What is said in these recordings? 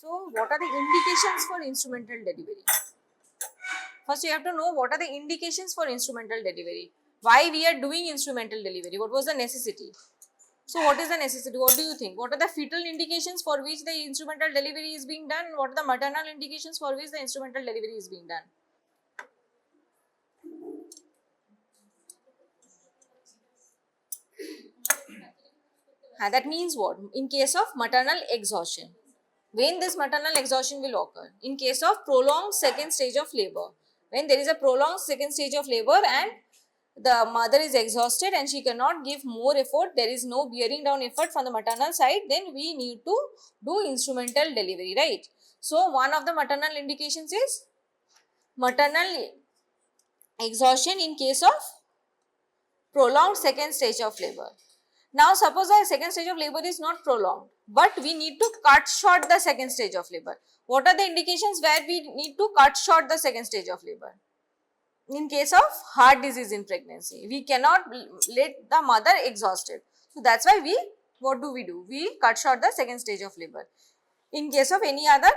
So, what are the indications for instrumental delivery? First, you have to know what are the indications for instrumental delivery. Why we are doing instrumental delivery? What was the necessity? So, what is the necessity? What do you think? What are the fetal indications for which the instrumental delivery is being done? What are the maternal indications for which the instrumental delivery is being done? That means what? In case of maternal exhaustion. When this maternal exhaustion will occur? In case of prolonged second stage of labor. When there is a prolonged second stage of labor and the mother is exhausted and she cannot give more effort, there is no bearing down effort from the maternal side, then we need to do instrumental delivery, right? So, one of the maternal indications is maternal exhaustion in case of prolonged second stage of labor. Now, suppose the second stage of labor is not prolonged, but we need to cut short the second stage of labor. What are the indications where we need to cut short the second stage of labor? In case of heart disease in pregnancy, we cannot let the mother exhausted. So, that is why what do? We cut short the second stage of labor. In case of any other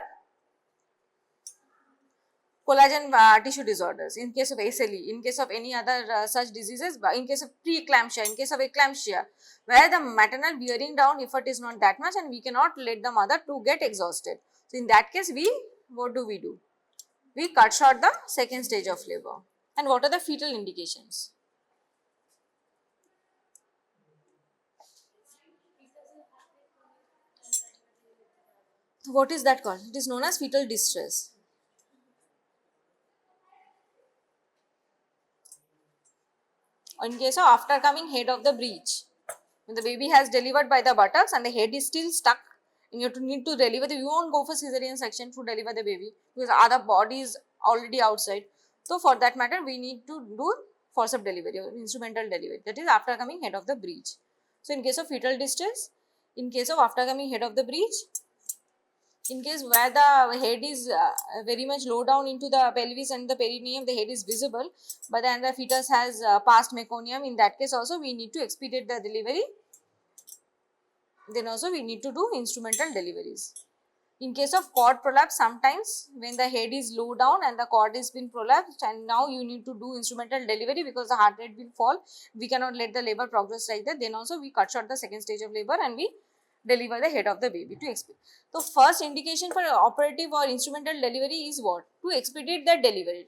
collagen tissue disorders, in case of SLE, in case of any other such diseases, in case of preeclampsia, in case of eclampsia, where the maternal bearing down effort is not that much and we cannot let the mother to get exhausted. So, in that case, what do? We cut short the second stage of labor. And what are the fetal indications? So, what is that called? It is known as fetal distress. In case of after coming head of the breech, when the baby has delivered by the buttocks and the head is still stuck, and you need to deliver you won't go for cesarean section to deliver the baby because other body is already outside. So, for that matter, we need to do forceps delivery or instrumental delivery, that is after coming head of the breech. So, in case of fetal distress, in case of after coming head of the breech, in case where the head is very much low down into the pelvis and the perineum, the head is visible, but then the fetus has past meconium, in that case also we need to expedite the delivery. Then also we need to do instrumental deliveries. In case of cord prolapse, sometimes when the head is low down and the cord has been prolapsed and now you need to do instrumental delivery because the heart rate will fall, we cannot let the labor progress like that, then also we cut short the second stage of labor and we deliver the head of the baby to expedite. So, first indication for operative or instrumental delivery is what? To expedite the delivery.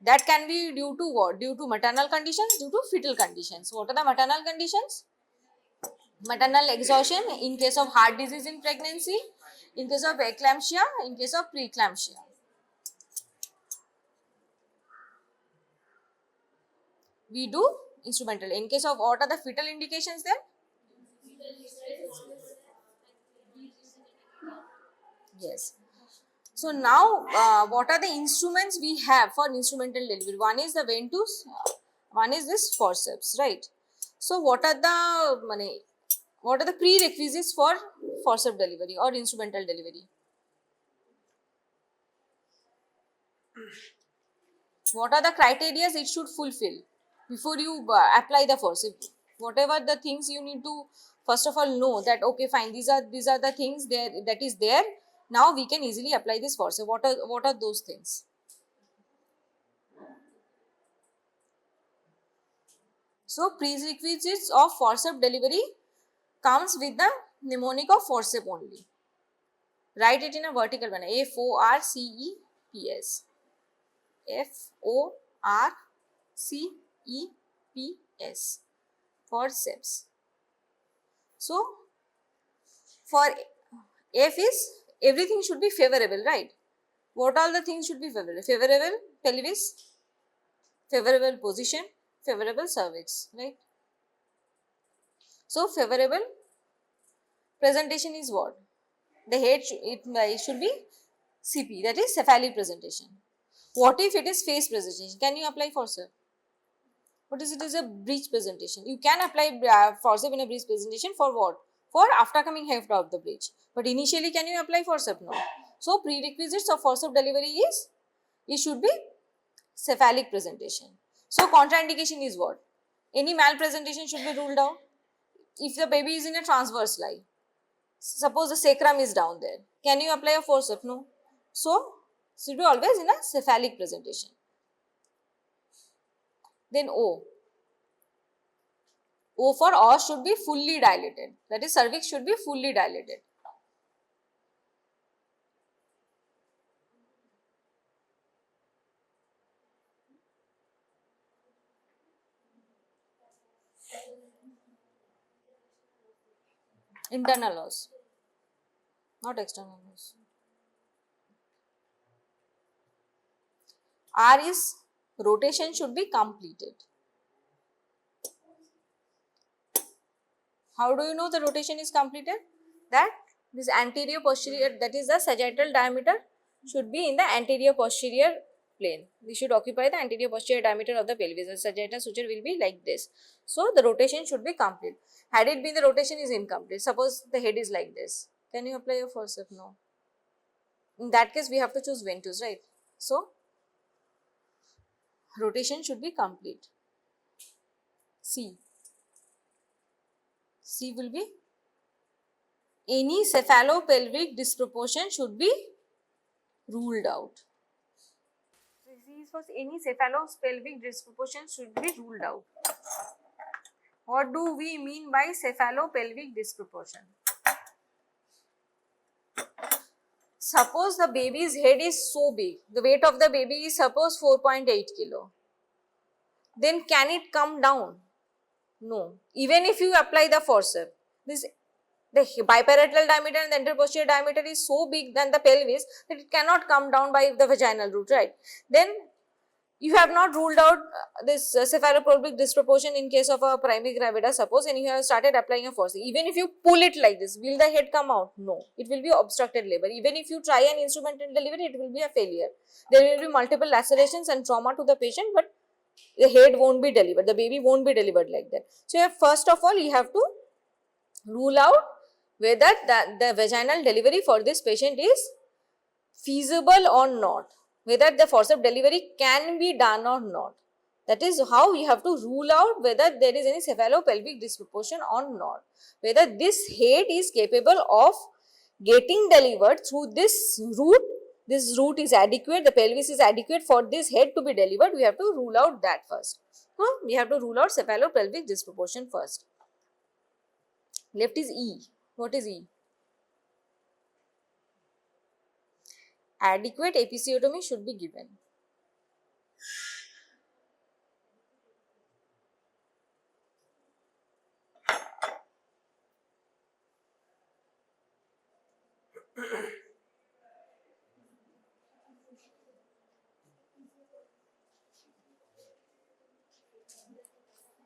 That can be due to what? Due to maternal conditions, due to fetal conditions. What are the maternal conditions? Maternal exhaustion in case of heart disease in pregnancy, in case of eclampsia, in case of preeclampsia. We do instrumental. In case of what are the fetal indications then? Yes. So, now what are the instruments we have for instrumental delivery? One is the ventus, one is this forceps, right? So, what are the prerequisites for forceps delivery or instrumental delivery? What are the criteria it should fulfill before you apply the forceps? Whatever the things you need to first of all know that okay fine, these are the things there that is there. Now we can easily apply this forceps. What are those things? So, prerequisites of forceps delivery comes with the mnemonic of forceps only. Write it in a vertical manner. FORCEPS. FORCEPS. Forceps. So, for F is everything should be favorable, right? What all the things should be favorable? Favorable pelvis, favorable position, favorable cervix, right? So, favorable presentation is what? The head it should be CP, that is cephalic presentation. What if it is face presentation? Can you apply forceps? What is it is a breech presentation? You can apply forceps in a breech presentation for what? For after coming head of the breech. But initially can you apply forceps? No. So, prerequisites of forceps delivery is it should be cephalic presentation. So, contraindication is what? Any malpresentation should be ruled out. If the baby is in a transverse lie, Suppose the sacrum is down there. Can you apply a forceps? No. So, should be always in a cephalic presentation. Then O. O for os should be fully dilated. That is, cervix should be fully dilated. Internal os, not external os. R is rotation should be completed. How do you know the rotation is completed? That this anterior posterior, that is the sagittal diameter, should be in the anterior posterior plane. We should occupy the anterior posterior diameter of the pelvis. The sagittal suture will be like this. So the rotation should be complete. Had it been the rotation is incomplete, suppose the head is like this, can you apply a forceps? No. In that case, we have to choose ventus, right? So rotation should be complete. C. C will be any cephalopelvic disproportion should be ruled out. So C is for any cephalopelvic disproportion should be ruled out. What do we mean by cephalopelvic disproportion? Suppose the baby's head is so big, the weight of the baby is suppose 4.8 kilo. Then can it come down? No. Even if you apply the forceps, the biparietal diameter and the interposterior diameter is so big than the pelvis that it cannot come down by the vaginal route, right? Then you have not ruled out this cephalopelvic disproportion in case of a primary gravida, suppose, and you have started applying a forceps. Even if you pull it like this, will the head come out? No. It will be obstructed labor. Even if you try an instrumental delivery, it will be a failure. There will be multiple lacerations and trauma to the patient, but the head won't be delivered, the baby won't be delivered like that. So, first of all, you have to rule out whether the vaginal delivery for this patient is feasible or not, whether the forceps delivery can be done or not. That is how you have to rule out whether there is any cephalopelvic disproportion or not, whether this head is capable of getting delivered through this route. This route is adequate, the pelvis is adequate for this head to be delivered. We have to rule out that first. We have to rule out cephalopelvic disproportion first. Left is E. What is E? Adequate episiotomy should be given.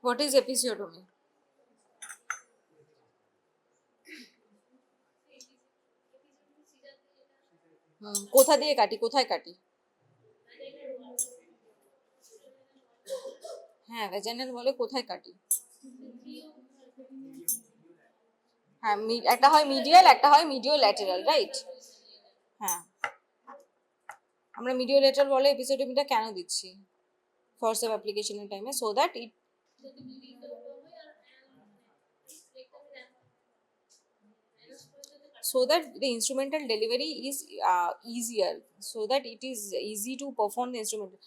What is episiotomy? কোথা দিয়ে কাটি, কোথায় কাটি? হ্যাঁ, vaginal বলে কোথায় কাটি? হ্যাঁ, একটা হয় মিডিয়াল, একটা হয় মিডিও ল্যাটেরাল, রাইট? হ্যাঁ, আমরা মিডিও ল্যাটেরাল বলে এপিসোডমিটা কেন দিচ্ছি ফরসেপ অ্যাপ্লিকেশনের টাইমে? So that it so that the instrumental delivery is easier, so that it is easy to perform the instrumental.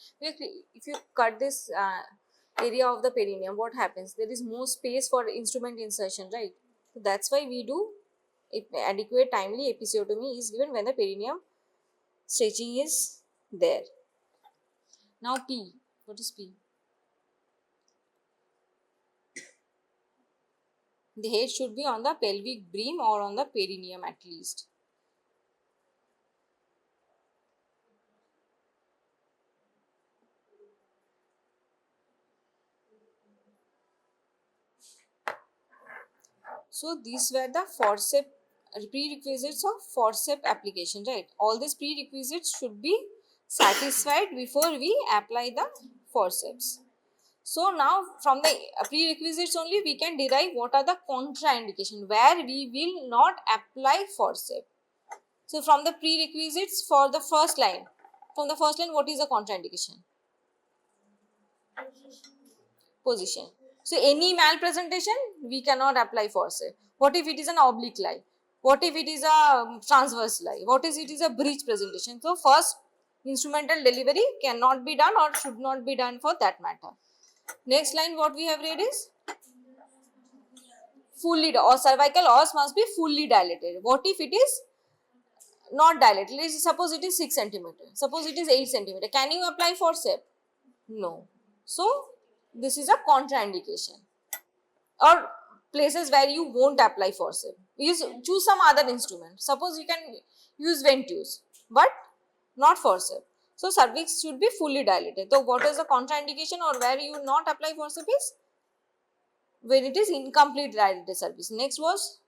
If you cut this area of the perineum, what happens? There is more space for instrument insertion, right? So that's why we do adequate timely episiotomy is given when the perineum stretching is there. Now P. What is P? The head should be on the pelvic brim or on the perineum at least. So these were the forceps prerequisites of forceps application, right? All these prerequisites should be satisfied before we apply the forceps. So now from the prerequisites only we can derive what are the contraindication where we will not apply forceps. So from the prerequisites for the first line, what is the contraindication? Position. So any malpresentation we cannot apply forceps. What if it is an oblique lie? What if it is a transverse lie? What if it is a breech presentation? So first instrumental delivery cannot be done or should not be done for that matter. Next line what we have read is fully or cervical os must be fully dilated. What if it is not dilated? Suppose it is 6 centimeter. Suppose it is 8 centimeter. Can you apply forceps? No. So this is a contraindication. Or places where you won't apply forceps. Choose some other instrument. Suppose you can use ventouse, but not forceps. So cervix should be fully dilated. So what is the contraindication or where you not apply forceps is when it is incomplete dilated cervix. Next was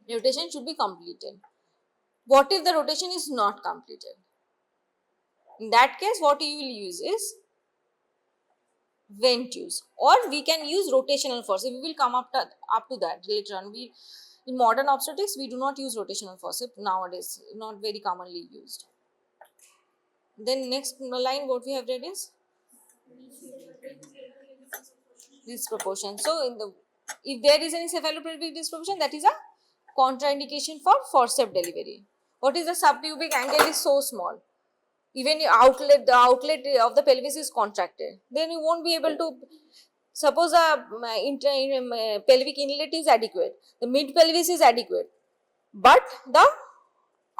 rotation should be completed. What if the rotation is not completed? In that case, what you will use is ventouse, or we can use rotational forceps. We will come up to that later on. In modern obstetrics, we do not use rotational forceps nowadays, not very commonly used. Then next line what we have read is disproportion. So if there is any cephalopelvic disproportion, that is a contraindication for forceps delivery. What is the subpubic angle is so small, even the outlet of the pelvis is contracted, then you won't be able to. Suppose a pelvic inlet is adequate, the mid pelvis is adequate, but the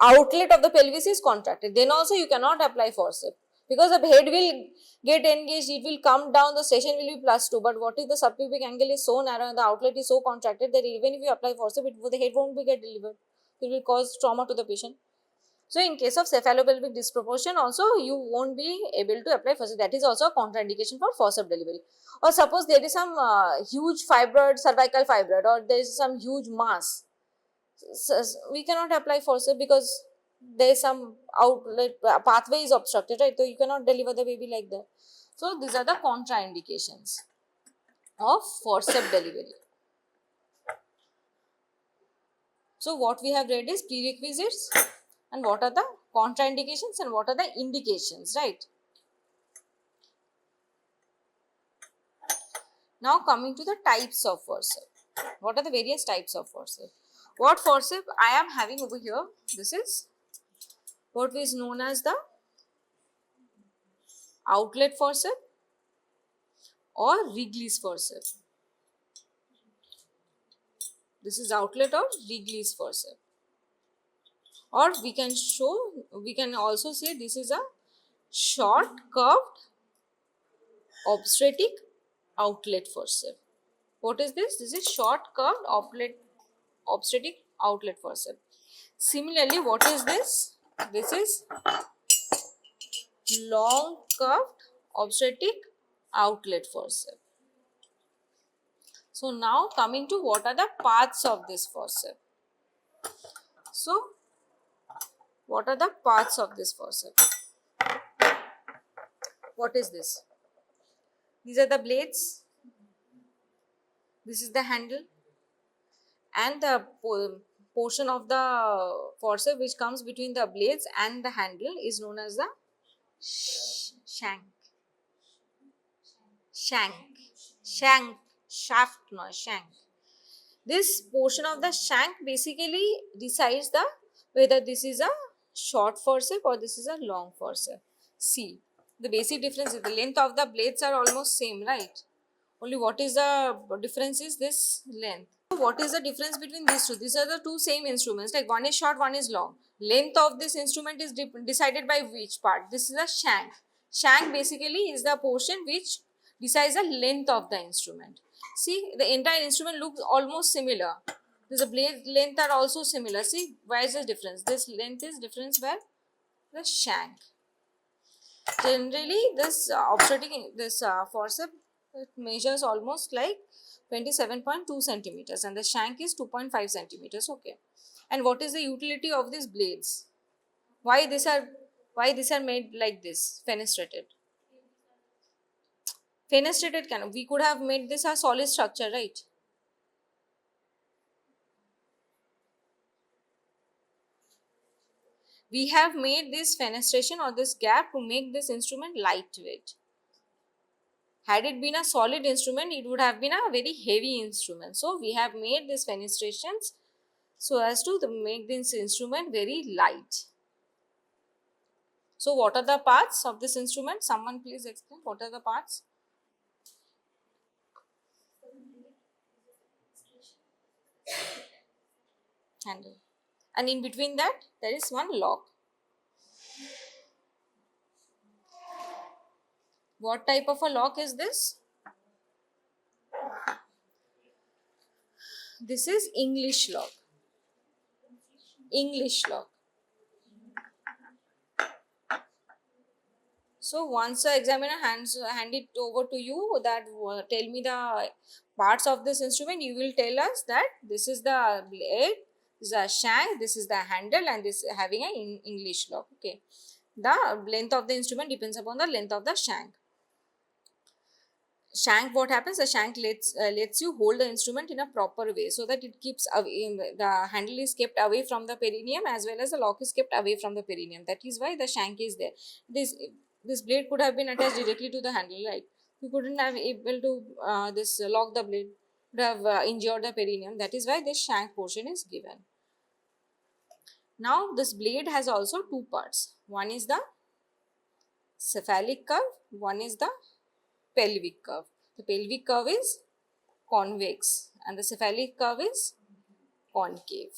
outlet of the pelvis is contracted, then also you cannot apply forceps because the head will get engaged, it will come down, the station will be +2. But what if the subpubic angle is so narrow and the outlet is so contracted that even if you apply forceps, the head won't be get delivered, it will cause trauma to the patient. So in case of cephalopelvic disproportion also you won't be able to apply forceps. That is also a contraindication for forceps delivery. Or suppose there is some huge fibroid, cervical fibroid, or there is some huge mass. So we cannot apply forceps because there is some outlet pathway is obstructed, right? So you cannot deliver the baby like that. So these are the contraindications of forceps delivery. So what we have read is prerequisites and what are the contraindications and what are the indications, right? Now coming to the types of forceps. What are the various types of forceps? What forceps I am having over here, this is what is known as the outlet forceps or Wrigley's forceps. This is outlet or Wrigley's forceps. Or we can also say this is a short curved obstetric outlet forceps. What is this? This is short curved obstetric outlet forceps. Similarly, what is this? This is long curved obstetric outlet forceps. So now coming to what are the parts of this forceps. So what are the parts of this forceps? What is this? These are the blades. This is the handle. And the portion of the forceps which comes between the blades and the handle is known as the shank. This portion of the shank basically decides whether this is a short forceps or this is a long forceps. See, the basic difference is the length of the blades are almost same, right? Only what is the difference is this length. What is the difference between these two? These are the two same instruments, like one is short, one is long. Length of this instrument is decided by which part? This is a shank. Shank basically is the portion which decides the length of the instrument. See, the entire instrument looks almost similar. The blade length are also similar. See, why is the difference? This length is difference where the shank. Generally, this forceps, it measures almost like 27.2 centimeters and the shank is 2.5 centimeters. Okay. And what is the utility of these blades? Why these are made like this, fenestrated? Fenestrated we could have made this a solid structure, right? We have made this fenestration or this gap to make this instrument lightweight. Had it been a solid instrument, it would have been a very heavy instrument. So we have made these fenestrations so as to make this instrument very light. So what are the parts of this instrument? Someone please explain what are the parts? Handle. And in between that there is one lock. What type of a lock is this? This is English lock. English lock. So once the examiner hand it over to you that tell me the parts of this instrument, you will tell us that this is the blade, this is a shank, this is the handle, and this having an English lock. Okay. The length of the instrument depends upon the length of the shank. Shank, what happens? The shank lets you hold the instrument in a proper way so that it keeps away, the handle is kept away from the perineum as well as the lock is kept away from the perineum. That is why the shank is there. This blade could have been attached directly to the handle, right? You couldn't have able to this lock the blade, would have injured the perineum. That is why this shank portion is given. Now this blade has also two parts. One is the cephalic curve, one is the pelvic curve. The pelvic curve is convex and the cephalic curve is concave.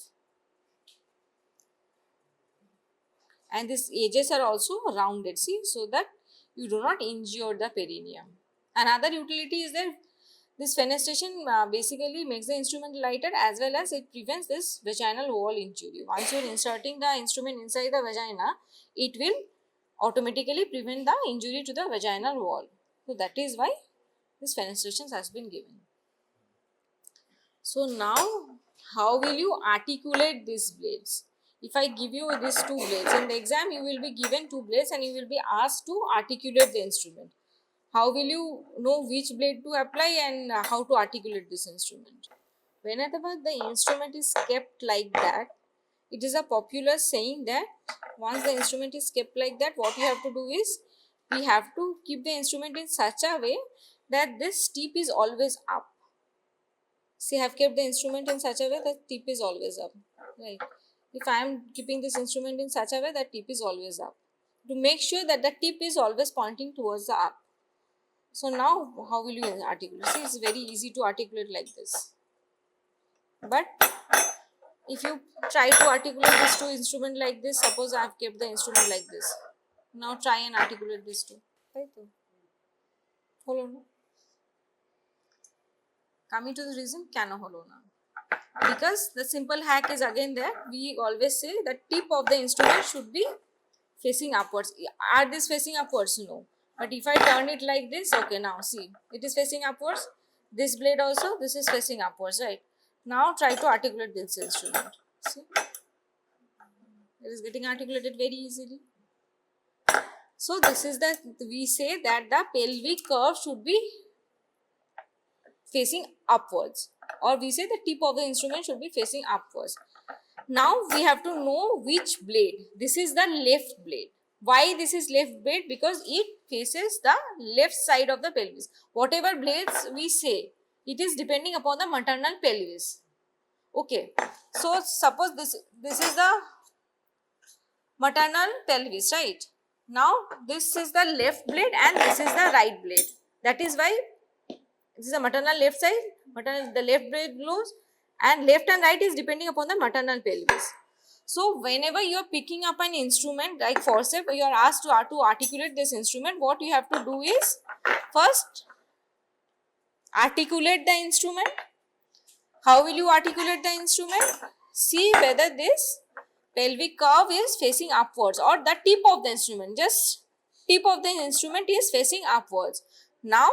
And these edges are also rounded, see, so that you do not injure the perineum. Another utility is that this fenestration basically makes the instrument lighter as well as it prevents this vaginal wall injury. Once you are inserting the instrument inside the vagina, it will automatically prevent the injury to the vaginal wall. So that is why this fenestration has been given. So now how will you articulate these blades? If I give you these two blades, in the exam you will be given two blades and you will be asked to articulate the instrument. How will you know which blade to apply and how to articulate this instrument? Whenever the instrument is kept like that, it is a popular saying that once the instrument is kept like that, what you have to do is, we have to keep the instrument in such a way that this tip is always up. See, I have kept the instrument in such a way that tip is always up, right? If I am keeping this instrument in such a way that tip is always up, to make sure that the tip is always pointing towards the up. So now how will you articulate? See, it's very easy to articulate like this. But if you try to articulate these two instruments like this, suppose I have kept the instrument like this. Now try and articulate these two. Right? Hold on. Coming to the reason, cano holo na. Because the simple hack is again there. We always say the tip of the instrument should be facing upwards. Are this facing upwards? No. But if I turn it like this, okay, now see, it is facing upwards. This blade also, this is facing upwards, right? Now try to articulate this instrument. See, it is getting articulated very easily. So this is that we say that the pelvic curve should be facing upwards, or we say the tip of the instrument should be facing upwards. Now we have to know which blade. This is the left blade. Why this is left blade? Because it faces the left side of the pelvis. Whatever blades we say, it is depending upon the maternal pelvis. Okay. So suppose this is the maternal pelvis, right? Now this is the left blade and this is the right blade. That is why this is the maternal left side, the left blade blows, and left and right is depending upon the maternal pelvis. So whenever you are picking up an instrument like forceps, you are asked to articulate this instrument. What you have to do is, first articulate the instrument. How will you articulate the instrument? See whether this pelvic curve is facing upwards or the tip of the instrument. Just tip of the instrument is facing upwards. Now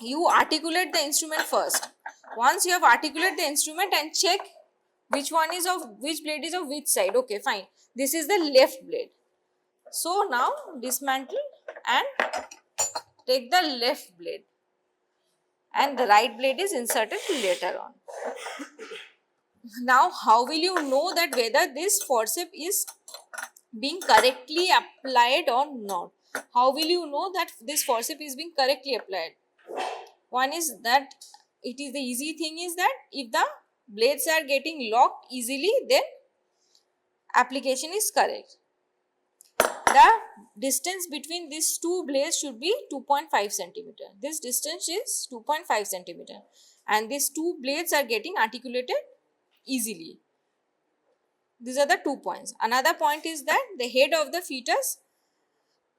you articulate the instrument first. Once you have articulated the instrument and check which blade is of which side. Okay, fine. This is the left blade. So now dismantle and take the left blade, and the right blade is inserted later on. Now how will you know that whether this forceps is being correctly applied or not? How will you know that this forceps is being correctly applied? One is that it is the easy thing is that if the blades are getting locked easily, then application is correct. The distance between these two blades should be 2.5 centimeter. This distance is 2.5 centimeter and these two blades are getting articulated easily. These are the 2 points. Another point is that the head of the fetus,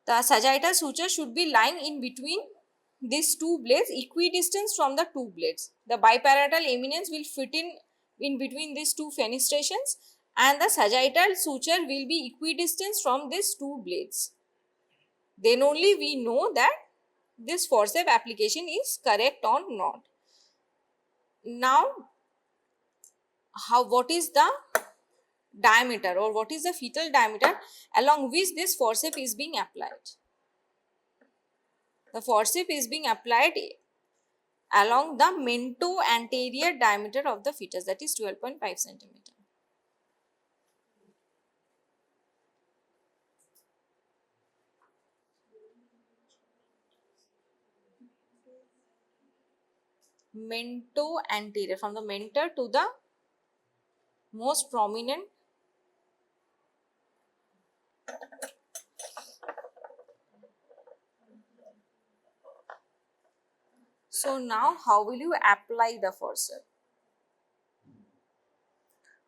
the sagittal suture should be lying in between these two blades, equidistant from the two blades. The biparietal eminence will fit in between these two fenestrations and the sagittal suture will be equidistant from these two blades. Then only we know that this forceps application is correct or not. Now, what is the diameter or what is the fetal diameter along which this forceps is being applied? The forceps is being applied along the mento-anterior diameter of the fetus, that is 12.5 centimeter. Mento-anterior, from the mentor to the most prominent So now how will you apply the forceps?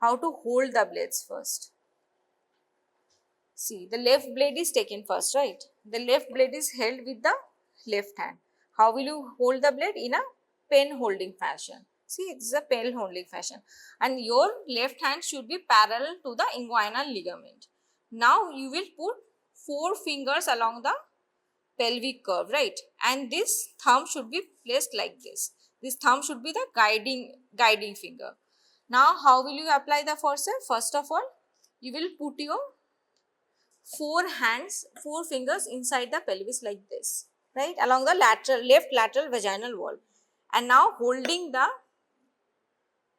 How to hold the blades first? See, the left blade is taken first, right? The left blade is held with the left hand. How will you hold the blade? In a pen holding fashion. See, it is a pen holding fashion. And your left hand should be parallel to the inguinal ligament. Now you will put 4 fingers along the pelvic curve, right? And this thumb should be placed like this. This thumb should be the guiding finger. Now, how will you apply the forceps? First of all, you will put your 4 fingers inside the pelvis like this, right? Along the left lateral vaginal wall. And now holding the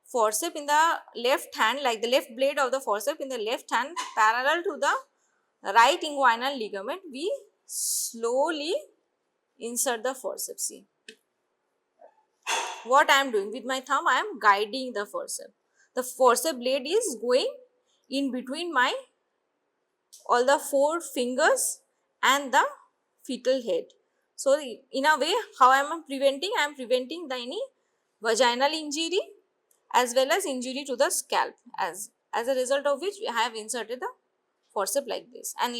forceps in the left hand, like the left blade of the forceps in the left hand parallel to the right inguinal ligament, we slowly insert the forceps. See what I am doing with my thumb, I am guiding the forceps. The forceps blade is going in between all the 4 fingers and the fetal head. So in a way, how I am preventing? I am preventing any vaginal injury as well as injury to the scalp, as a result of which I have inserted the forceps like this. And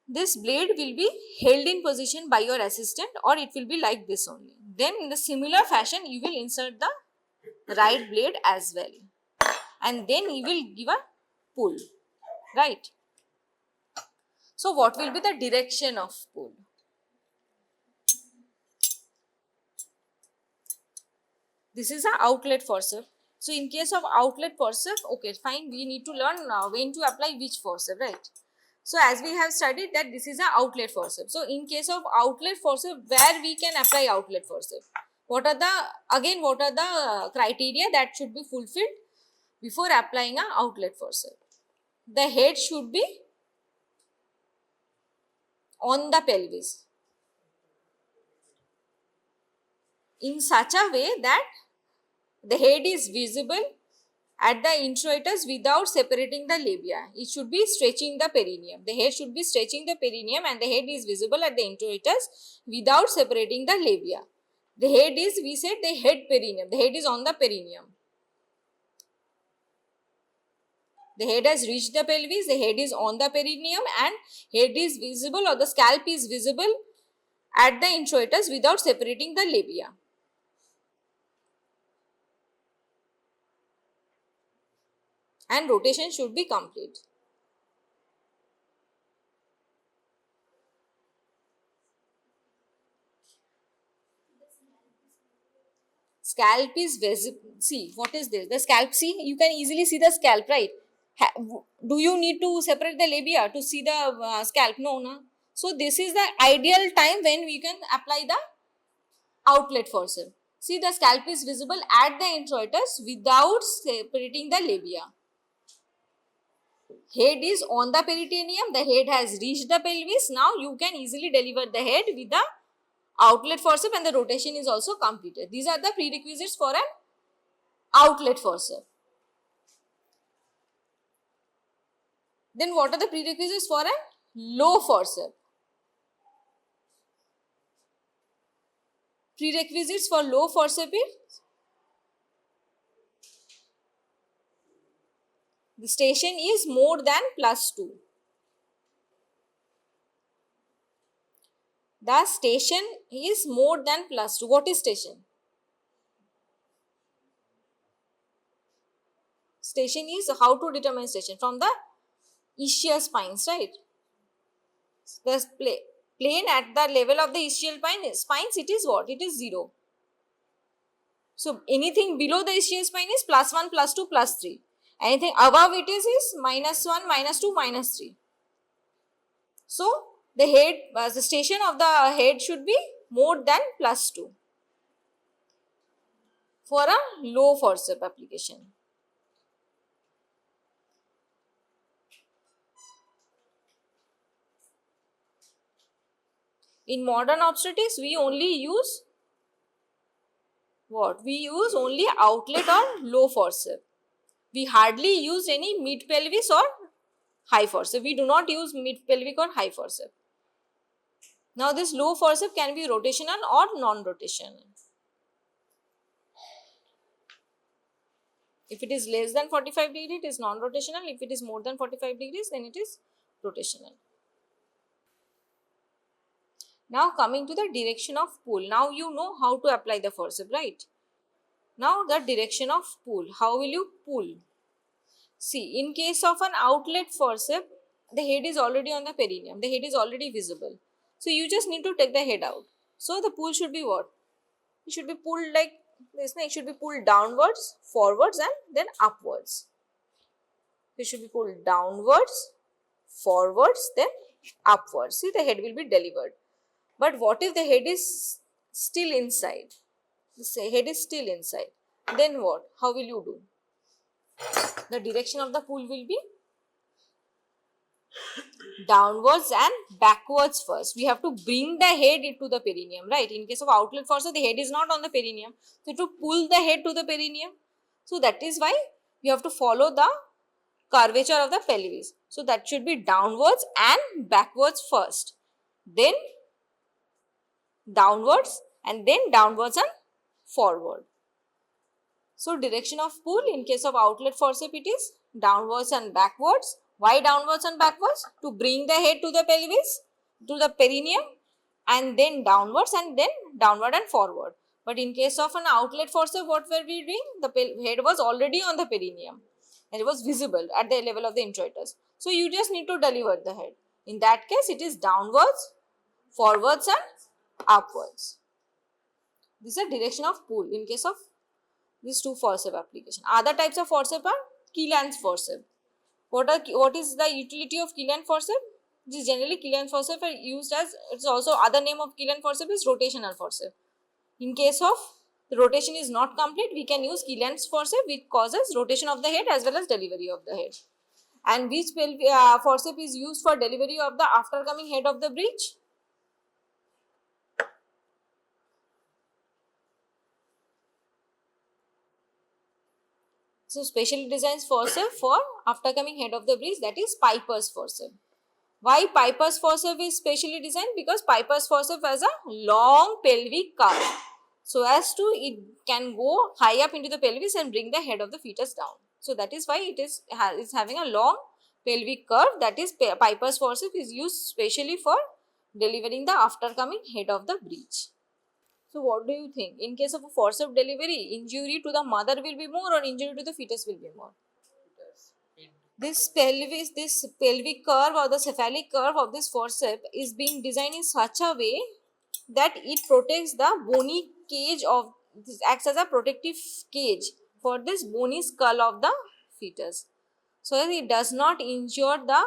this blade will be held in position by your assistant, or it will be like this only. Then in the similar fashion, you will insert the right blade as well. And then you will give a pull, right? So what will be the direction of pull? This is an outlet forceps. So in case of outlet forceps, okay, fine, we need to learn when to apply which forceps, right? So as we have studied that this is an outlet forceps. So in case of outlet forceps, where we can apply outlet forceps? What are the criteria that should be fulfilled before applying an outlet forceps? The head should be on the pelvis in such a way that the head is visible at the introitus without separating the labia. It should be stretching the perineum. The head should be stretching the perineum and the head is visible at the introitus without separating the labia. The head is, we said, the head perineum. The head is on the perineum. The head has reached the pelvis, the head is on the perineum and head is visible, or the scalp is visible at the introitus without separating the labia. And rotation should be complete. Scalp is visible. See, what is this? The scalp, see, you can easily see the scalp, right? Do you need to separate the labia to see the scalp? No, no. So this is the ideal time when we can apply the outlet forceps. See, the scalp is visible at the introitus without separating the labia. Head is on the peritoneum, the head has reached the pelvis. Now you can easily deliver the head with the outlet forceps and the rotation is also completed. These are the prerequisites for an outlet forceps. Then what are the prerequisites for a low forceps? Prerequisites for low forceps is the station is more than +2. The station is more than +2. What is station? Station is how to determine station from the ischial spines, right? The plane at the level of the ischial spines, it is what? It is 0. So anything below the ischial spine is +1, +2, +3. Anything above it is -1, -2, -3. So the head, the station of the head should be more than +2 for a low forceps application. In modern obstetrics, we only use what? We use only outlet or low forceps. We hardly use any mid pelvis or high forceps. We do not use mid pelvic or high forceps. Now this low forceps can be rotational or non-rotational. If it is less than 45 degrees, it is non-rotational. If it is more than 45 degrees, then it is rotational. Now coming to the direction of pull. Now you know how to apply the forceps, right? Now the direction of pull. How will you pull? See, in case of an outlet forceps, the head is already on the perineum. The head is already visible. So you just need to take the head out. So the pull should be what? It should be pulled like this. It should be pulled downwards, forwards and then upwards. It should be pulled downwards, forwards, then upwards. See, the head will be delivered. But what if the head is still inside? The head is still inside. Then what? How will you do? The direction of the pull will be downwards and backwards first. We have to bring the head into the perineum, right? In case of outlet forceps, the head is not on the perineum. So to pull the head to the perineum. So that is why we have to follow the curvature of the pelvis. So that should be downwards and backwards first. Then downwards and then downwards and forward. So direction of pull in case of outlet forceps, it is downwards and backwards. Why downwards and backwards? To bring the head to the pelvis, to the perineum, and then downwards and then downward and forward. But in case of an outlet forceps, what were we doing? The head was already on the perineum and it was visible at the level of the introitus. So you just need to deliver the head. In that case, it is downwards, forwards and upwards. This is the direction of pull in case of these two forceps application. Other types of forceps are Killian's forceps. What is the utility of Killian forceps? This is generally Killian forceps are used as, it's also other name of Killian forceps is rotational forceps. In case of the rotation is not complete, we can use Killian's forceps, which causes rotation of the head as well as delivery of the head. And which forceps is used for delivery of the aftercoming head of the breech? So specially designed forceps for aftercoming head of the breech, that is Piper's forceps. Why Piper's forceps is specially designed? Because Piper's forceps has a long pelvic curve. So as to it can go high up into the pelvis and bring the head of the fetus down. So that is why it is having a long pelvic curve. That is Piper's forceps is used specially for delivering the aftercoming head of the breech. So what do you think? In case of a forceps delivery, injury to the mother will be more or injury to the fetus will be more? This pelvic curve or the cephalic curve of this forceps is being designed in such a way that it protects the bony cage of, this acts as a protective cage for this bony skull of the fetus. So that it does not injure the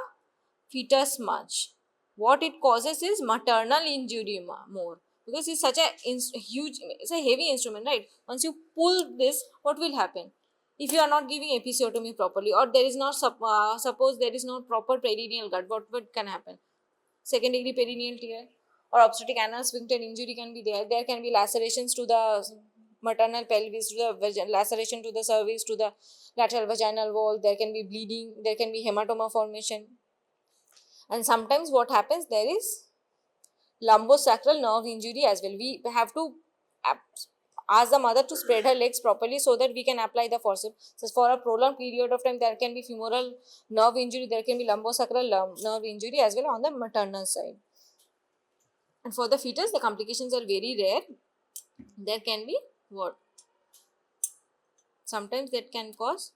fetus much. What it causes is maternal injury more. Because it's such a huge, it's a heavy instrument, right? Once you pull this, what will happen? If you are not giving episiotomy properly, or there is not, suppose there is no proper perineal gut, what can happen? Second degree perineal tear or obstetric anal sphincter injury can be there. There can be lacerations to the maternal pelvis, to the laceration to the cervix, to the lateral vaginal wall. There can be bleeding, there can be hematoma formation. And sometimes what happens, there is lumbosacral nerve injury as well. We have to ask the mother to spread her legs properly so that we can apply the forceps. So for a prolonged period of time, there can be femoral nerve injury, there can be lumbosacral nerve injury as well on the maternal side. And for the fetus, the complications are very rare. There can be what? Sometimes that can cause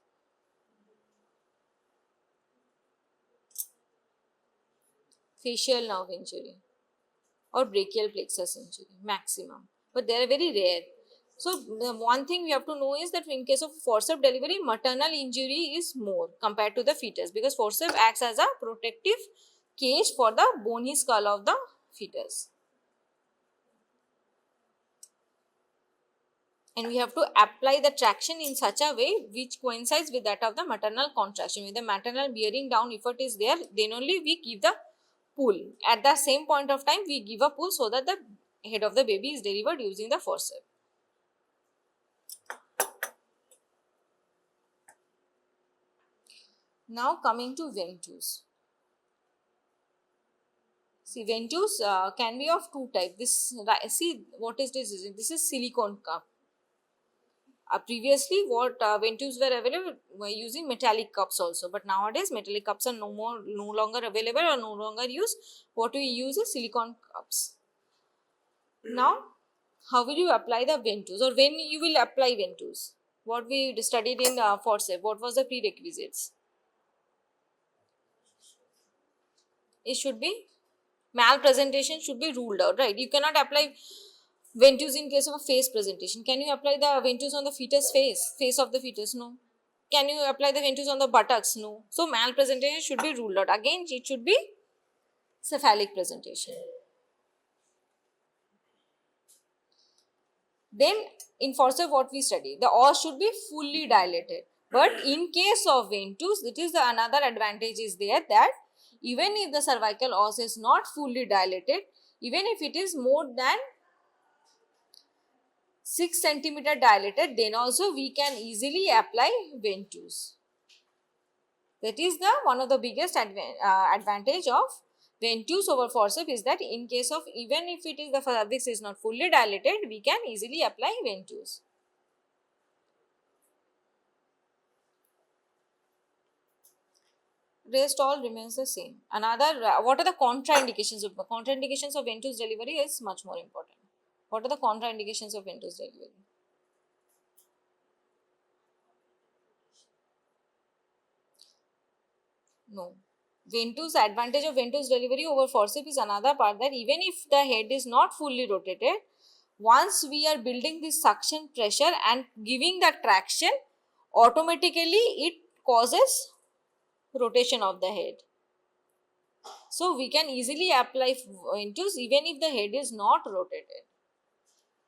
facial nerve injury or brachial plexus injury maximum, but they are very rare. So the one thing we have to know is that in case of forceps delivery, maternal injury is more compared to the fetus, because forceps acts as a protective cage for the bony skull of the fetus. And we have to apply the traction in such a way which coincides with that of the maternal contraction. With the maternal bearing down effort is there, then only we give the pull. At the same point of time, we give a pull so that the head of the baby is delivered using the forceps. Now coming to ventouse. See, ventouse can be of two types. See, what is this? This is silicone cup. Previously, what ventouse were available were using metallic cups also, but nowadays metallic cups are no longer available or no longer used. What we use is silicone cups. Now, how will you apply the ventouse, or when you will apply ventouse? What we studied in forceps, what was the prerequisites? It should be malpresentation should be ruled out, right? You cannot apply ventouse in case of a face presentation. Can you apply the ventouse on the fetus face of the fetus? No. Can you apply the ventouse on the buttocks? No. So malpresentation should be ruled out. Again, it should be cephalic presentation. Then in forceps, what we study, the os should be fully dilated. But in case of ventouse, it is another advantage is there, that even if the cervical os is not fully dilated, even if it is more than 6 centimeter dilated, then also we can easily apply ventouse. That is the one of the biggest advantage of ventouse over forceps, is that in case of, even if it is the cervix is not fully dilated, we can easily apply ventouse. Rest all remains the same. Another, what are the contraindications of ventouse delivery is much more important. What are the contraindications of ventouse delivery? No. Ventouse, advantage of ventouse delivery over forceps is another part, that even if the head is not fully rotated, once we are building this suction pressure and giving the traction, automatically it causes rotation of the head. So we can easily apply ventouse even if the head is not rotated.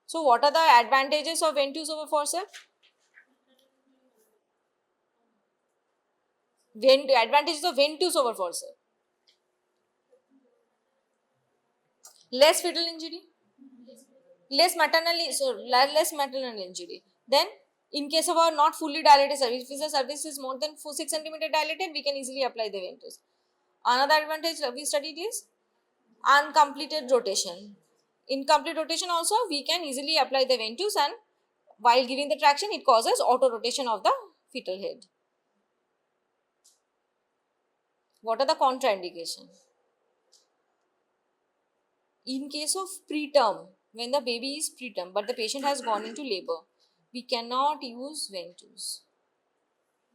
So what are the advantages of ventouse over forceps? Advantages of ventouse over forceps: less fetal injury, less maternal injury. Then in case of our not fully dilated cervix, if the cervix is more than 6 centimeter dilated, we can easily apply the ventouse. Another advantage we studied is uncompleted rotation. Incomplete rotation also we can easily apply the ventouse, and while giving the traction, it causes auto rotation of the fetal head. What are the contraindications? In case of preterm, when the baby is preterm but the patient has gone into labor, we cannot use ventouse.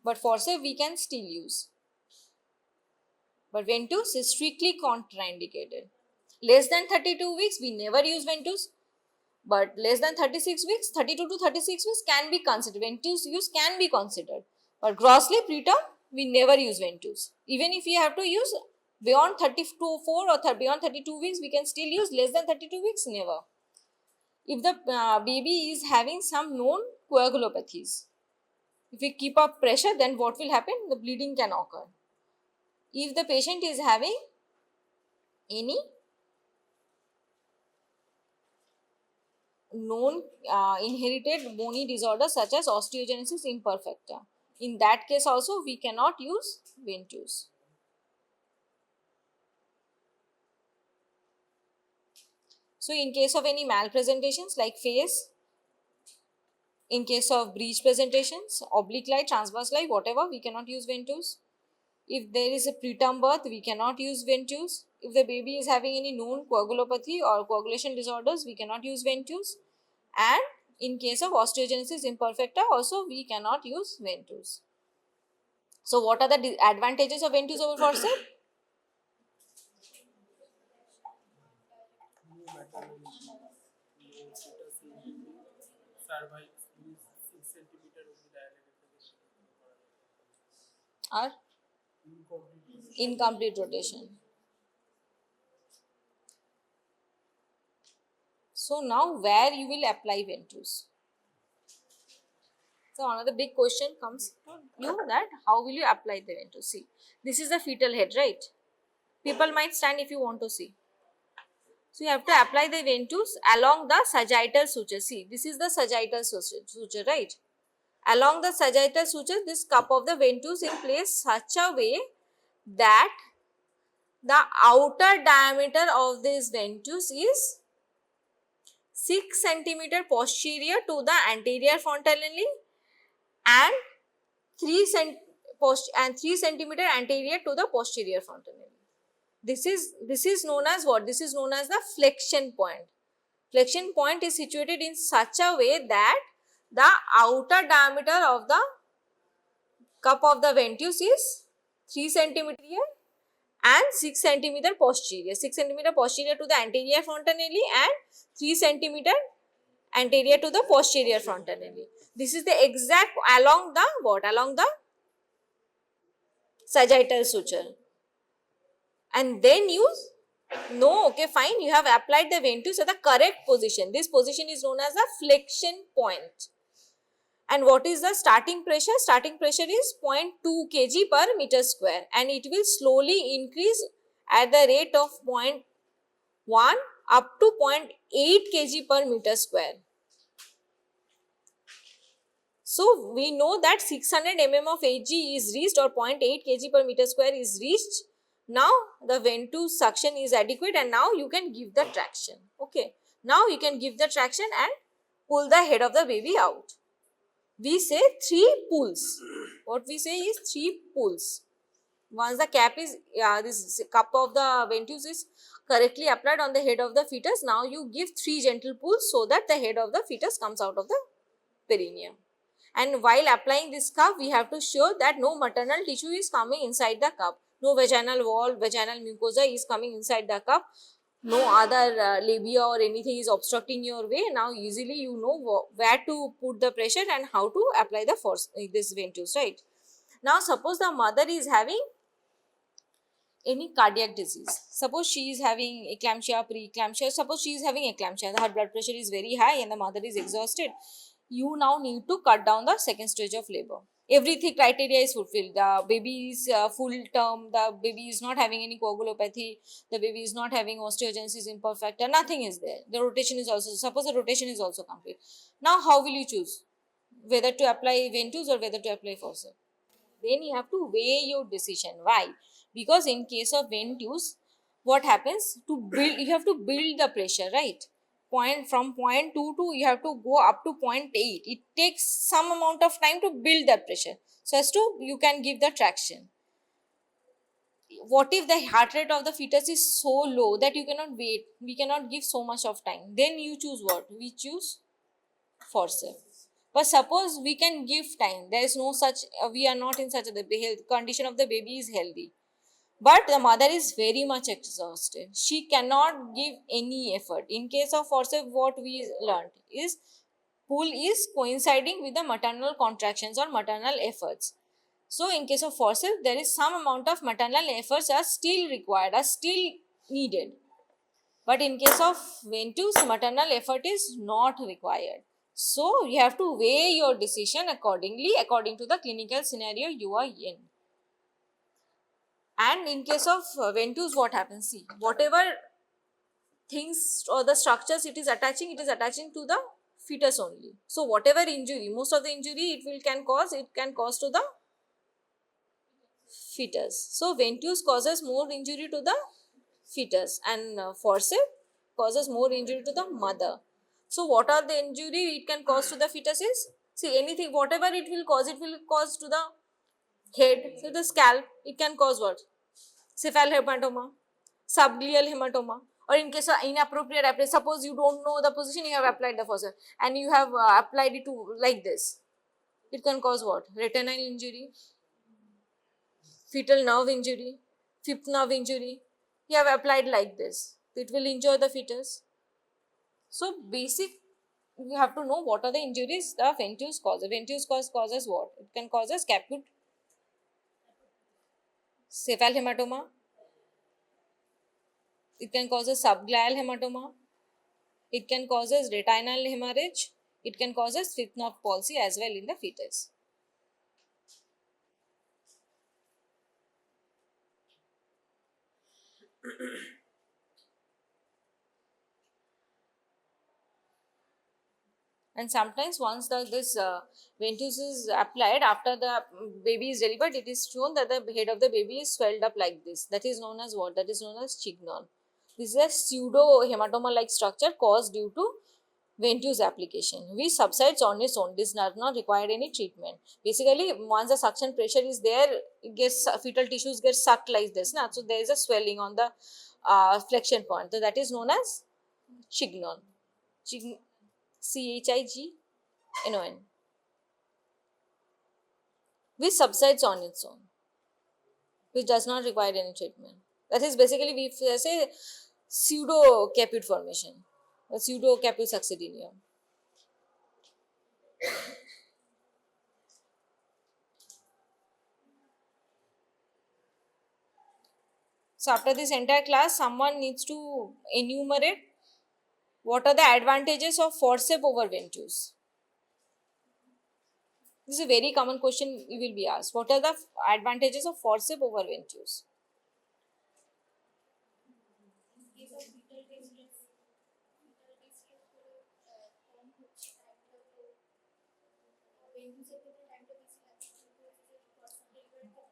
But forceps we can still use. But ventouse is strictly contraindicated. Less than 32 weeks, we never use ventouse. But less than 36 weeks, 32 to 36 weeks can be considered. Ventouse use can be considered. But grossly preterm, we never use ventouse. Even if we have to use beyond 34 or beyond 32 weeks, we can still use. Less than 32 weeks, never. If the baby is having some known coagulopathies, if we keep up pressure, then what will happen? The bleeding can occur. If the patient is having any known inherited bony disorders such as osteogenesis imperfecta. In that case also we cannot use Ventouse. So in case of any malpresentations like face, in case of breech presentations, oblique lie, transverse lie, whatever, we cannot use Ventouse. If there is a preterm birth, we cannot use Ventouse. If the baby is having any known coagulopathy or coagulation disorders, we cannot use Ventouse. And in case of osteogenesis imperfecta, also we cannot use Ventouse. So what are the advantages of Ventouse over forceps? Or incomplete rotation. So now where you will apply Ventouse? So another big question comes to you that how will you apply the Ventouse? See, this is the fetal head, right? People might stand if you want to see. So you have to apply the Ventouse along the sagittal suture. See, this is the sagittal suture, right? Along the sagittal suture, this cup of the Ventouse in place such a way that the outer diameter of this Ventouse is 6 centimeter posterior to the anterior frontalenly and 3 centimeter anterior to the posterior frontalenly. This is known as what? This is known as the flexion point. Flexion point is situated in such a way that the outer diameter of the cup of the Ventouse is 3 centimeter here and 6 centimeter posterior. 6 centimeter posterior to the anterior frontalenly and 3 centimeter anterior to the posterior frontalenly. This is the exact along the what? Along the sagittal suture. And then you know, okay, fine, you have applied the Ventouse at the correct position. This position is known as the flexion point. And what is the starting pressure? Starting pressure is 0.2 kg per meter square and it will slowly increase at the rate of 0.1 up to 0.8 kg per meter square. So we know that 600 mm of Hg is reached or 0.8 kg per meter square is reached. Now the Ventouse suction is adequate and now you can give the traction. Okay. Now you can give the traction and pull the head of the baby out. We say 3 pulls. What we say is 3 pulls. Once the cap is, this cup of the Ventouse is correctly applied on the head of the fetus, now you give 3 gentle pulls so that the head of the fetus comes out of the perineum. And while applying this cup, we have to show that no maternal tissue is coming inside the cup. No vaginal wall, vaginal mucosa is coming inside the cup. No other labia or anything is obstructing your way. Now easily you know where to put the pressure and how to apply the force, this Ventouse, right? Now suppose the mother is having any cardiac disease. Suppose she is having eclampsia, preeclampsia. Suppose she is having eclampsia. Her blood pressure is very high and the mother is exhausted. You now need to cut down the second stage of labor. Everything criteria is fulfilled. The baby is full term, the baby is not having any coagulopathy, the baby is not having osteogenesis imperfecta, nothing is there. The rotation is also, suppose the rotation is also complete. Now how will you choose? Whether to apply Ventouse or whether to apply forceps? Then you have to weigh your decision. Why? Because in case of Ventouse, what happens? To build, you have to build the pressure, right? From 0.2 to you have to go up to 0.8. It takes some amount of time to build that pressure so as to you can give the traction. What if the heart rate of the fetus is so low that you cannot wait? We cannot give so much of time. Then you choose what? We choose forceps. But suppose we can give time. There is no such, we are not in such a condition of the baby is healthy. But the mother is very much exhausted. She cannot give any effort. In case of forceps, what we learned is pull is coinciding with the maternal contractions or maternal efforts. So in case of forceps, there is some amount of maternal efforts are still required, are still needed. But in case of Ventouse, maternal effort is not required. So you have to weigh your decision accordingly, according to the clinical scenario you are in. And in case of Ventouse, what happens? See, whatever things or the structures it is attaching to the fetus only. So whatever injury, most of the injury it can cause to the fetus. So ventus causes more injury to the fetus, and forceps causes more injury to the mother. So what are the injury it can cause to the fetuses? See, anything, whatever it will cause to the head, so the scalp, it can cause what? Cephal hematoma, subglial hematoma, or in case of inappropriate application, suppose you don't know the position, you have applied the forceps and you have applied it to like this, it can cause what? Retinal injury, fetal nerve injury, fifth nerve injury. You have applied like this, it will injure the fetus. So basic, you have to know what are the injuries the ventus causes. Ventus causes what? It can cause a caput, cephal hematoma. It can cause a subglial hematoma. It can cause retinal hemorrhage. It can cause fifth nerve palsy as well in the fetus. And sometimes once this ventus is applied after the baby is delivered, it is shown that the head of the baby is swelled up like this. That is known as what? That is known as chignon. This is a pseudo hematoma like structure caused due to ventus application, which subsides on its own. This does not require any treatment. Basically, once the suction pressure is there, it gets fetal tissues get sucked like this. So there is a swelling on the flexion point. So that is known as chignon. Chignon, which subsides on its own, which does not require any treatment. That is basically, we say pseudo caput formation, or pseudo caput succedaneum. So after this entire class, someone needs to enumerate what are the advantages of forceps over ventus. This is a very common question you will be asked. What are the advantages of forceps over ventus?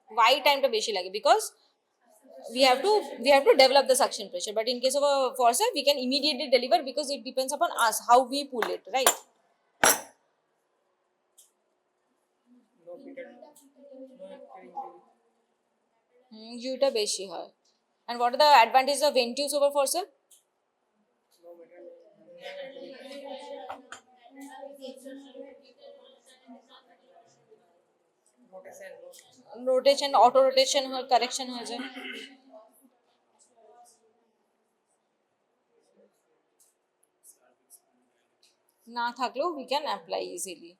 Why time to beshi lage? Because we have to develop the suction pressure, but in case of a forceps we can immediately deliver, because it depends upon us how we pull it, right? Uta beshi hai. And what are the advantages of ventus over forceps? Rotation, auto rotation correction हो जाए. না থাকলেও we can apply easily.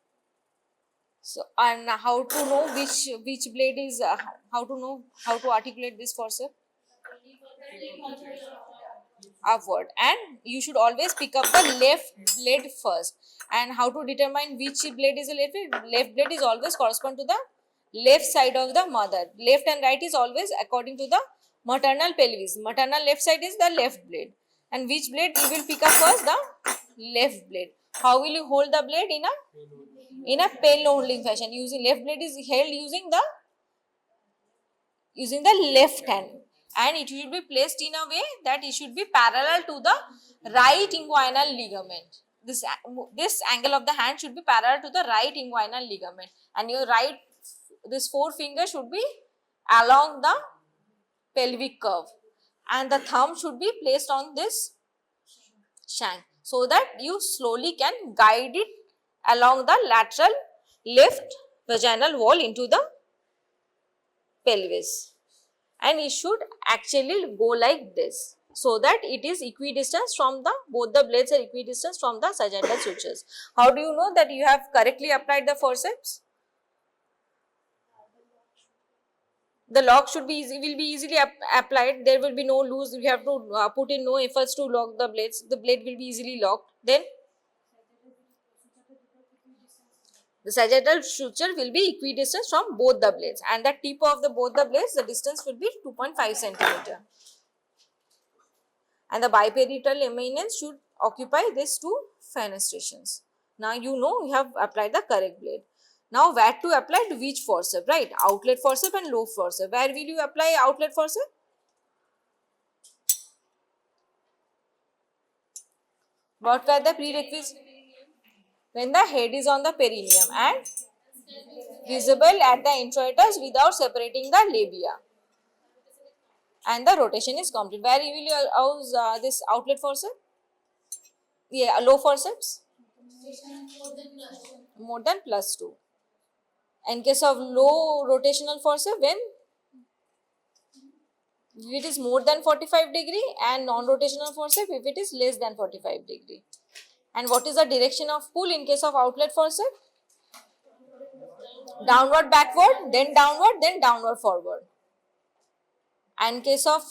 So, and how to know which blade is how to know how to articulate this forceps? Upward, and you should always pick up the left blade first. And how to determine which blade is a left blade? Left blade is always correspond to the left side of the mother. Left and right is always according to the maternal pelvis. Maternal left side is the left blade, and which blade you will pick up first? The left blade. How will you hold the blade? In a pen holding fashion. Using left blade is held using the left hand, and it should be placed in a way that it should be parallel to the right inguinal ligament. This angle of the hand should be parallel to the right inguinal ligament, and your this forefinger should be along the pelvic curve, and the thumb should be placed on this shank, so that you slowly can guide it along the lateral left vaginal wall into the pelvis, and it should actually go like this, so that it is equidistant from both the blades are equidistant from the sagittal sutures. How do you know that you have correctly applied the forceps? The lock will be easily applied. There will be no loose. You have to put in no efforts to lock the blades. The blade will be easily locked. Then the sagittal suture will be equidistant from both the blades, and the tip of both the blades, the distance will be 2.5 centimeter. And the biparital eminence should occupy these two fenestrations. Now you know you have applied the correct blade. Now where to apply, to which forceps, right? Outlet forceps and low forceps. Where will you apply outlet forceps? What were the prerequisites? When the head is on the perineum and visible at the introitus without separating the labia. And the rotation is complete. Where will you use this outlet forceps? Yeah, low forceps? More than +2. In case of low rotational forceps, when it is more than 45 degree, and non-rotational forceps if it is less than 45 degree. And what is the direction of pull in case of outlet forceps? Downward, backward, then downward, forward. And in case of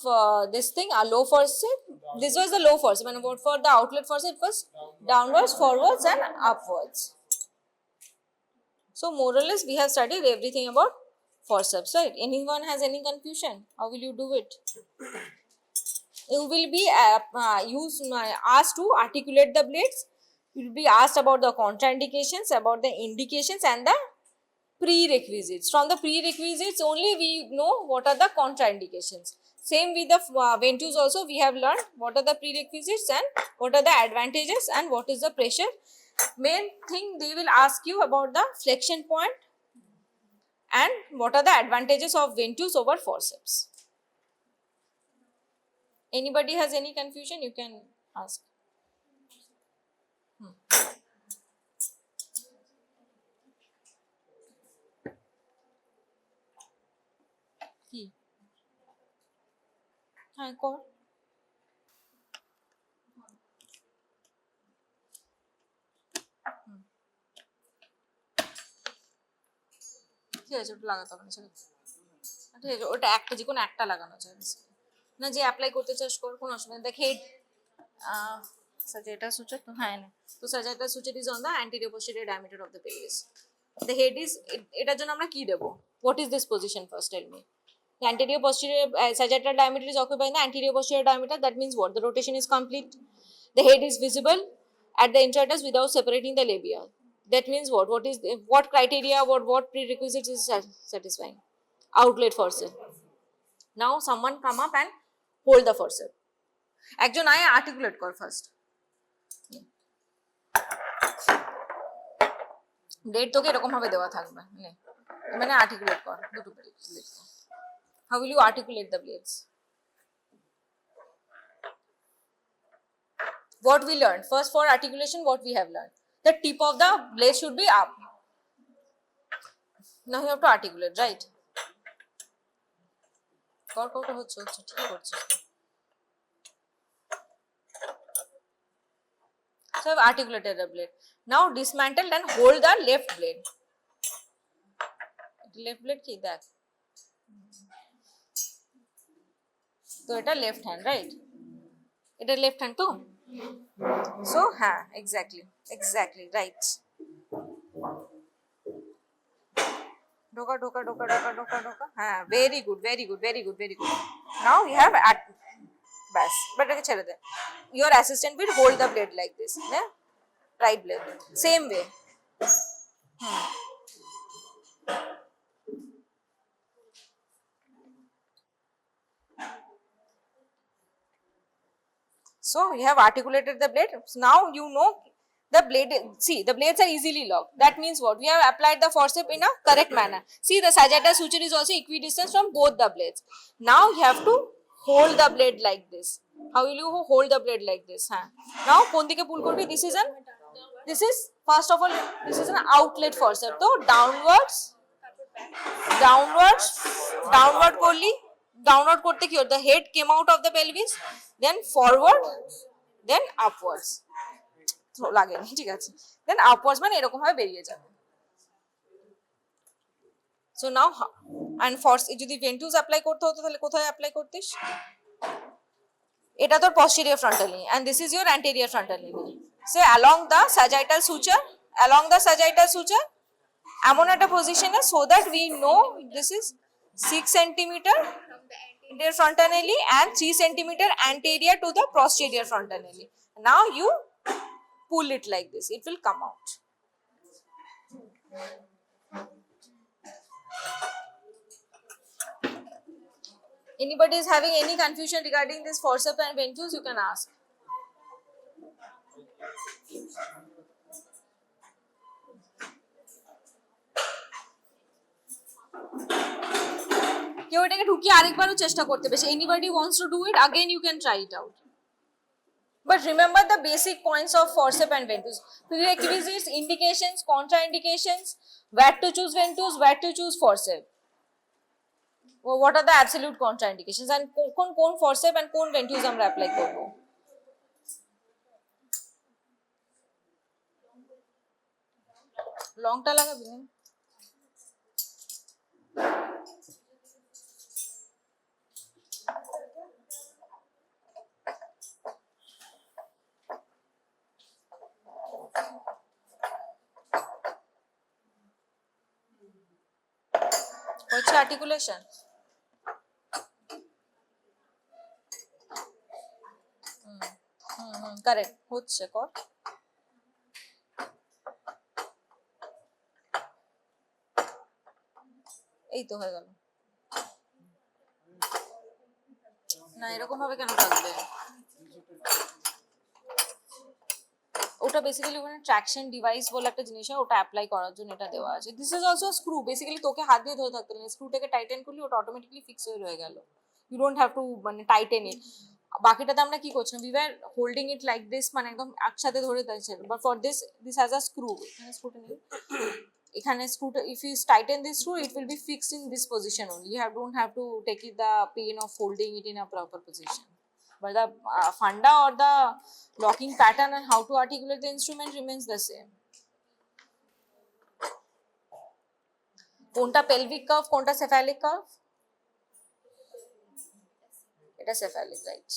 this thing, a low forceps, this was the low forceps. And what for the outlet forceps, it was downwards, forwards and upwards. So more or less we have studied everything about forceps, right? Anyone has any confusion? How will you do it? You will be asked to articulate the blades. You will be asked about the contraindications, about the indications and the prerequisites. From the prerequisites only we know what are the contraindications. Same with the ventouse also, we have learned what are the prerequisites and what are the advantages and what is the pressure. Main thing they will ask you about the flexion point and what are the advantages of ventouse over forceps. Anybody has any confusion, you can ask. হ্যাঁ কর ঠিক আছে ওটা লাগাতে হবে না ঠিক আছে ওটা একটা যে কোনো একটা লাগানো যায় না যে অ্যাপ্লাই করতে চাস কর কোনো অসুবিধা দেখ হেড sagittal suture তো হ্যাঁ না তো sagittal suture is on the anterior posterior diameter of the pelvis. The head is এটার জন্য আমরা কি দেব? What is this position first, tell me? The anterior posterior sagittal diameter is occupied in the anterior posterior diameter. That means what? The rotation is complete. The head is visible at the introitus without separating the labia. That means what? What criteria? What prerequisites is satisfying? Outlet forceps. Now someone come up and hold the forceps. একজন আয় articulate কর first. Blade তোকে এরকম ভাবে দেওয়া থাকবে মানে articulate কর দুটো blade. How will you articulate the blades? What we learned first, for articulation what we have learned, the tip of the blade should be up. Now you have to articulate, right? কর হচ্ছে ঠিক করছিস। So I have articulated the blade. Now dismantle and hold the left blade. Left blade কি দেখ তো এটা left hand, right? এটা left hand তো, সো হ্যাঁ এক্স্যাক্টলি রাইট। ঢোকা ঢোকা ঢোকা ঢোকা ঢোকা ঢোকা হ্যাঁ very good very good very good very good. Now you have ব্যাস এটাকে ছেড়ে দে। Your assistant will hold the blade like this, yeah? Right blade same way. So you have articulated the blade. So now you know the blade. See, the blades are easily locked. That means what? We have applied the forceps in a correct manner. See, the sagittal suture is also equidistant from both the blades. Now you have to hold the blade like this. How will you hold the blade like this? Now কোন দিকে pull করবি? This is first of all this is an outlet forceps. So downward করলি, downward করতে কি হলো? The head came out of the pelvis, then forward, then upwards. লাগেনি, ঠিক আছে? Then upwards মানে এরকম ভাবে বেরিয়ে যাবে। So now and force যদি ventouse apply করতে হতো তাহলে কোথায় apply করতিস? এটা তোর posterior frontal knee and this is your anterior frontal knee. Say along the sagittal suture, এমন একটা পজিশনে so that we know this is 6 cm anterior frontanelli and 3 cm anterior to the posterior frontanelli. Now you pull it like this, it will come out. Anybody is having any confusion regarding this forceps and ventouse, you can ask. কেউ এটাকে ঢুকিয়ে আরেকবারও চেষ্টা করতে পারে, anybody wants to do it again, you can try it out. But remember the basic points of forceps and ventouse: prerequisites, indications, contraindications, where to choose ventouse, where to choose forceps. What are the absolute contraindications, and কোন forceps and কোন ventouse আমরা apply করব. লংটা লাগাবি না? হচ্ছে articulation? Correct হচ্ছে, কর। এই তো হয়ে গেল। না এরকম ভাবে কেন থাকবে? ওটা বেসিক্যালি ওখানে ট্র্যাকশন ডিভাইস বলে একটা জিনিস হয়, ওটা অ্যাপ্লাই করার জন্য এটা দেওয়া আছে। This is also screw, basically তোকে হাত দিয়ে ধরে থাকতে হবে, স্ক্রুটাকে টাইটেন করলে ওটা অটোমেটিক্যালি ফিক্স হয়ে রয়ে গেল, ইউ ডোন্ট হ্যাভ টু মানে টাইটেন ইট। বাকিটাতে আমরা কি করছিলাম, we were holding it like this, মানে একদম একসাথে ধরে দিয়েছে, but for this has a screw. এখানে স্ক্রুটা নেই, এখানে স্ক্রুটা, if you tighten this screw it will be fixed in this position only, you don't have to take it the pain of holding it in a proper position. But the funda or the locking pattern and how to articulate the instrument remains the same. কোনটা pelvic curve, কোনটা cephalic curve? এটা cephalic, right?